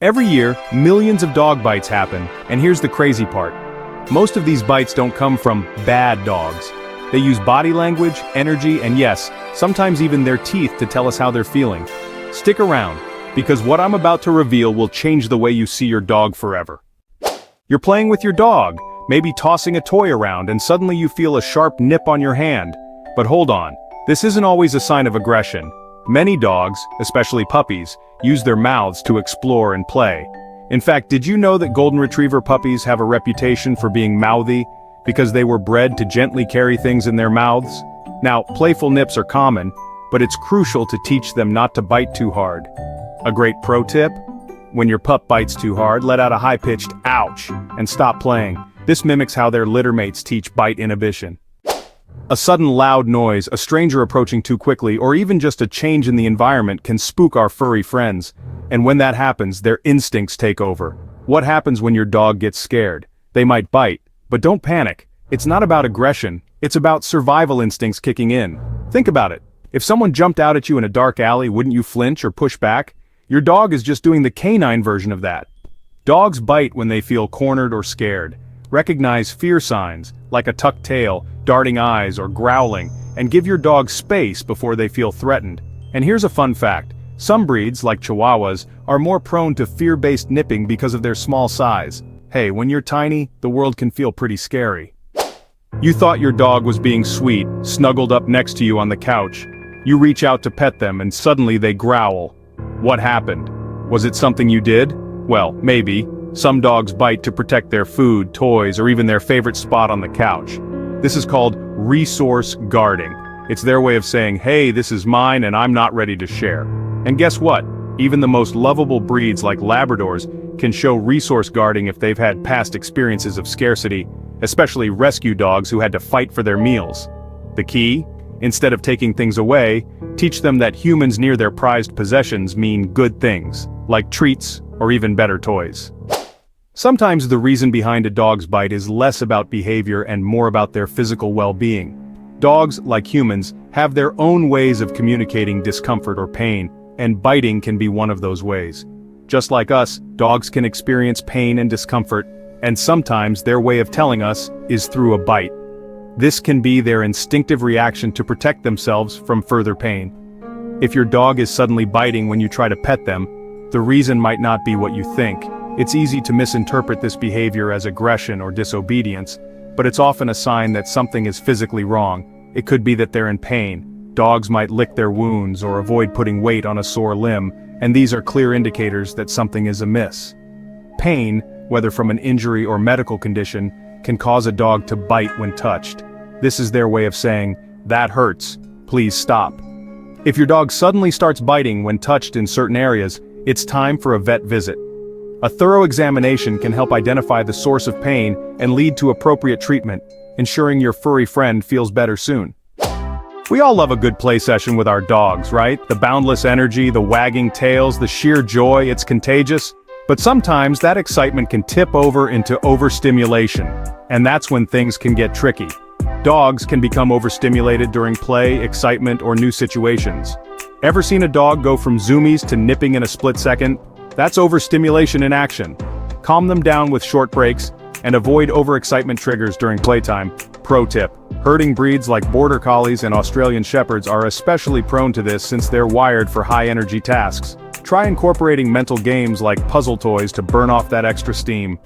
Every year, millions of dog bites happen, and here's the crazy part. Most of these bites don't come from bad dogs. They use body language, energy, and yes, sometimes even their teeth to tell us how they're feeling. Stick around, because what I'm about to reveal will change the way you see your dog forever. You're playing with your dog, maybe tossing a toy around, and suddenly you feel a sharp nip on your hand. But hold on, this isn't always a sign of aggression. Many dogs, especially puppies, use their mouths to explore and play. In fact, did you know that golden retriever puppies have a reputation for being mouthy because they were bred to gently carry things in their mouths? Now, playful nips are common, but it's crucial to teach them not to bite too hard. A great pro tip? When your pup bites too hard, let out a high-pitched ouch and stop playing. This mimics how their littermates teach bite inhibition. A sudden loud noise, a stranger approaching too quickly, or even just a change in the environment can spook our furry friends. And when that happens, their instincts take over. What happens when your dog gets scared? They might bite, but don't panic. It's not about aggression, it's about survival instincts kicking in. Think about it. If someone jumped out at you in a dark alley, wouldn't you flinch or push back? Your dog is just doing the canine version of that. Dogs bite when they feel cornered or scared. Recognize fear signs, like a tucked tail, darting eyes, or growling, and give your dog space before they feel threatened. And here's a fun fact. Some breeds, like Chihuahuas, are more prone to fear-based nipping because of their small size. Hey, when you're tiny, the world can feel pretty scary. You thought your dog was being sweet, snuggled up next to you on the couch. You reach out to pet them and suddenly they growl. What happened? Was it something you did? Well, maybe. Some dogs bite to protect their food, toys, or even their favorite spot on the couch. This is called resource guarding. It's their way of saying, hey, this is mine and I'm not ready to share. And guess what? Even the most lovable breeds like Labradors can show resource guarding if they've had past experiences of scarcity, especially rescue dogs who had to fight for their meals. The key? Instead of taking things away, teach them that humans near their prized possessions mean good things, like treats or even better toys. Sometimes the reason behind a dog's bite is less about behavior and more about their physical well-being. Dogs, like humans, have their own ways of communicating discomfort or pain, and biting can be one of those ways. Just like us, dogs can experience pain and discomfort, and sometimes their way of telling us is through a bite. This can be their instinctive reaction to protect themselves from further pain. If your dog is suddenly biting when you try to pet them, the reason might not be what you think. It's easy to misinterpret this behavior as aggression or disobedience, but it's often a sign that something is physically wrong. It could be that they're in pain. Dogs might lick their wounds or avoid putting weight on a sore limb, and these are clear indicators that something is amiss. Pain, whether from an injury or medical condition, can cause a dog to bite when touched. This is their way of saying, that hurts, please stop. If your dog suddenly starts biting when touched in certain areas, it's time for a vet visit. A thorough examination can help identify the source of pain and lead to appropriate treatment, ensuring your furry friend feels better soon. We all love a good play session with our dogs, right? The boundless energy, the wagging tails, the sheer joy, it's contagious. But sometimes that excitement can tip over into overstimulation, and that's when things can get tricky. Dogs can become overstimulated during play, excitement, or new situations. Ever seen a dog go from zoomies to nipping in a split second? That's overstimulation in action. Calm them down with short breaks, and avoid overexcitement triggers during playtime. Pro tip: herding breeds like Border Collies and Australian Shepherds are especially prone to this since they're wired for high-energy tasks. Try incorporating mental games like puzzle toys to burn off that extra steam.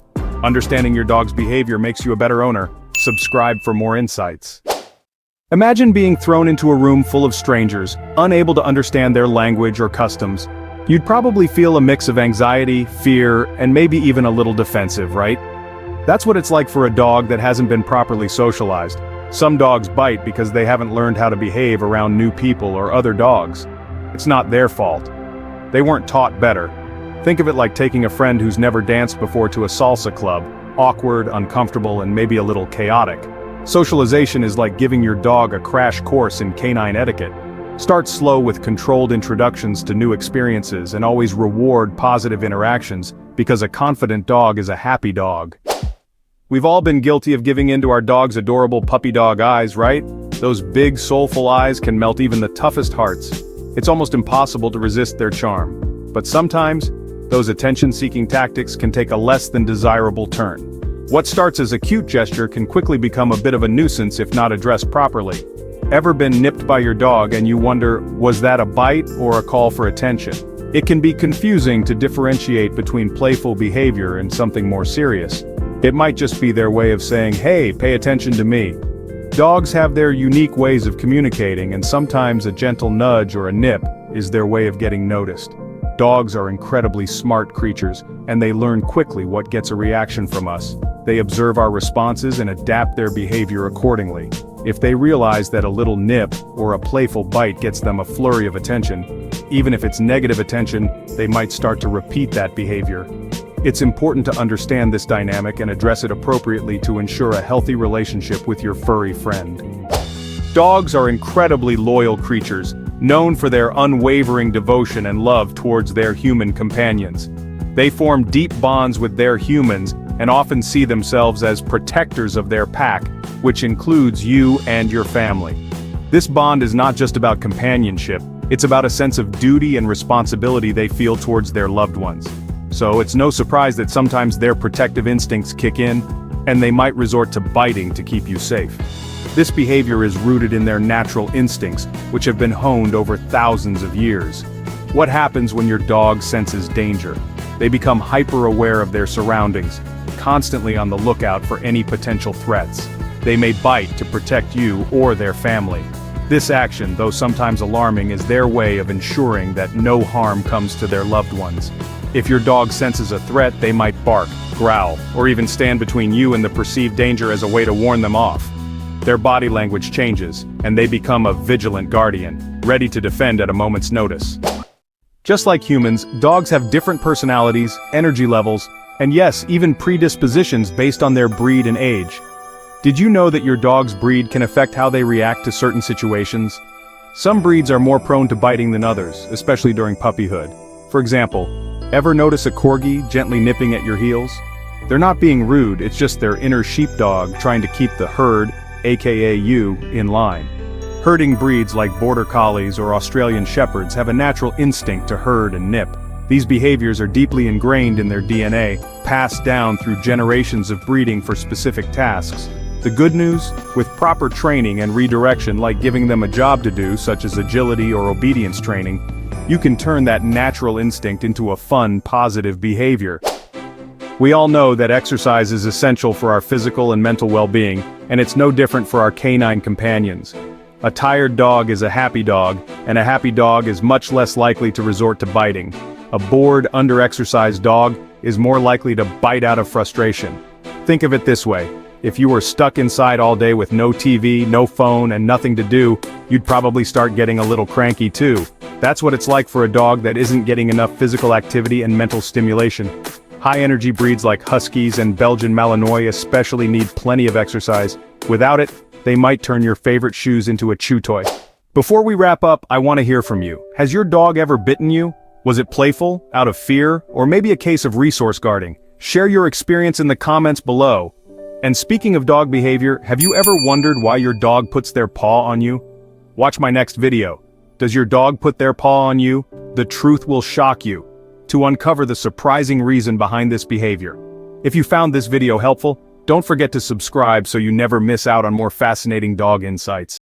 Understanding your dog's behavior makes you a better owner. Subscribe for more insights. Imagine being thrown into a room full of strangers, unable to understand their language or customs. You'd probably feel a mix of anxiety, fear, and maybe even a little defensive, right? That's what it's like for a dog that hasn't been properly socialized. Some dogs bite because they haven't learned how to behave around new people or other dogs. It's not their fault. They weren't taught better. Think of it like taking a friend who's never danced before to a salsa club, awkward, uncomfortable, and maybe a little chaotic. Socialization is like giving your dog a crash course in canine etiquette. Start slow with controlled introductions to new experiences and always reward positive interactions, because a confident dog is a happy dog. We've all been guilty of giving in to our dog's adorable puppy dog eyes, right? Those big, soulful eyes can melt even the toughest hearts. It's almost impossible to resist their charm. But sometimes, those attention-seeking tactics can take a less than desirable turn. What starts as a cute gesture can quickly become a bit of a nuisance if not addressed properly. Ever been nipped by your dog and you wonder, was that a bite or a call for attention? It can be confusing to differentiate between playful behavior and something more serious. It might just be their way of saying, hey, pay attention to me. Dogs have their unique ways of communicating, and sometimes a gentle nudge or a nip is their way of getting noticed. Dogs are incredibly smart creatures, and they learn quickly what gets a reaction from us. They observe our responses and adapt their behavior accordingly. If they realize that a little nip or a playful bite gets them a flurry of attention, even if it's negative attention, they might start to repeat that behavior. It's important to understand this dynamic and address it appropriately to ensure a healthy relationship with your furry friend. Dogs are incredibly loyal creatures, known for their unwavering devotion and love towards their human companions. They form deep bonds with their humans and often see themselves as protectors of their pack, which includes you and your family. This bond is not just about companionship, it's about a sense of duty and responsibility they feel towards their loved ones. So it's no surprise that sometimes their protective instincts kick in, and they might resort to biting to keep you safe. This behavior is rooted in their natural instincts, which have been honed over thousands of years. What happens when your dog senses danger? They become hyper-aware of their surroundings, constantly on the lookout for any potential threats. They may bite to protect you or their family. This action, though sometimes alarming, is their way of ensuring that no harm comes to their loved ones. If your dog senses a threat, they might bark, growl, or even stand between you and the perceived danger as a way to warn them off. Their body language changes, and they become a vigilant guardian, ready to defend at a moment's notice. Just like humans, dogs have different personalities, energy levels, and yes, even predispositions based on their breed and age. Did you know that your dog's breed can affect how they react to certain situations? Some breeds are more prone to biting than others, especially during puppyhood. For example, ever notice a corgi gently nipping at your heels? They're not being rude, it's just their inner sheepdog trying to keep the herd, aka you, in line. Herding breeds like border collies or Australian shepherds have a natural instinct to herd and nip. These behaviors are deeply ingrained in their DNA, passed down through generations of breeding for specific tasks. The good news? With proper training and redirection, like giving them a job to do, such as agility or obedience training, you can turn that natural instinct into a fun, positive behavior. We all know that exercise is essential for our physical and mental well-being, and it's no different for our canine companions. A tired dog is a happy dog, and a happy dog is much less likely to resort to biting. A bored, under-exercised dog is more likely to bite out of frustration. Think of it this way. If you were stuck inside all day with no TV, no phone, and nothing to do, you'd probably start getting a little cranky too. That's what it's like for a dog that isn't getting enough physical activity and mental stimulation. High-energy breeds like Huskies and Belgian Malinois especially need plenty of exercise. Without it, they might turn your favorite shoes into a chew toy. Before we wrap up, I want to hear from you. Has your dog ever bitten you? Was it playful, out of fear, or maybe a case of resource guarding? Share your experience in the comments below. And speaking of dog behavior, have you ever wondered why your dog puts their paw on you? Watch my next video. Does your dog put their paw on you? The truth will shock you. To uncover the surprising reason behind this behavior. If you found this video helpful, don't forget to subscribe so you never miss out on more fascinating dog insights.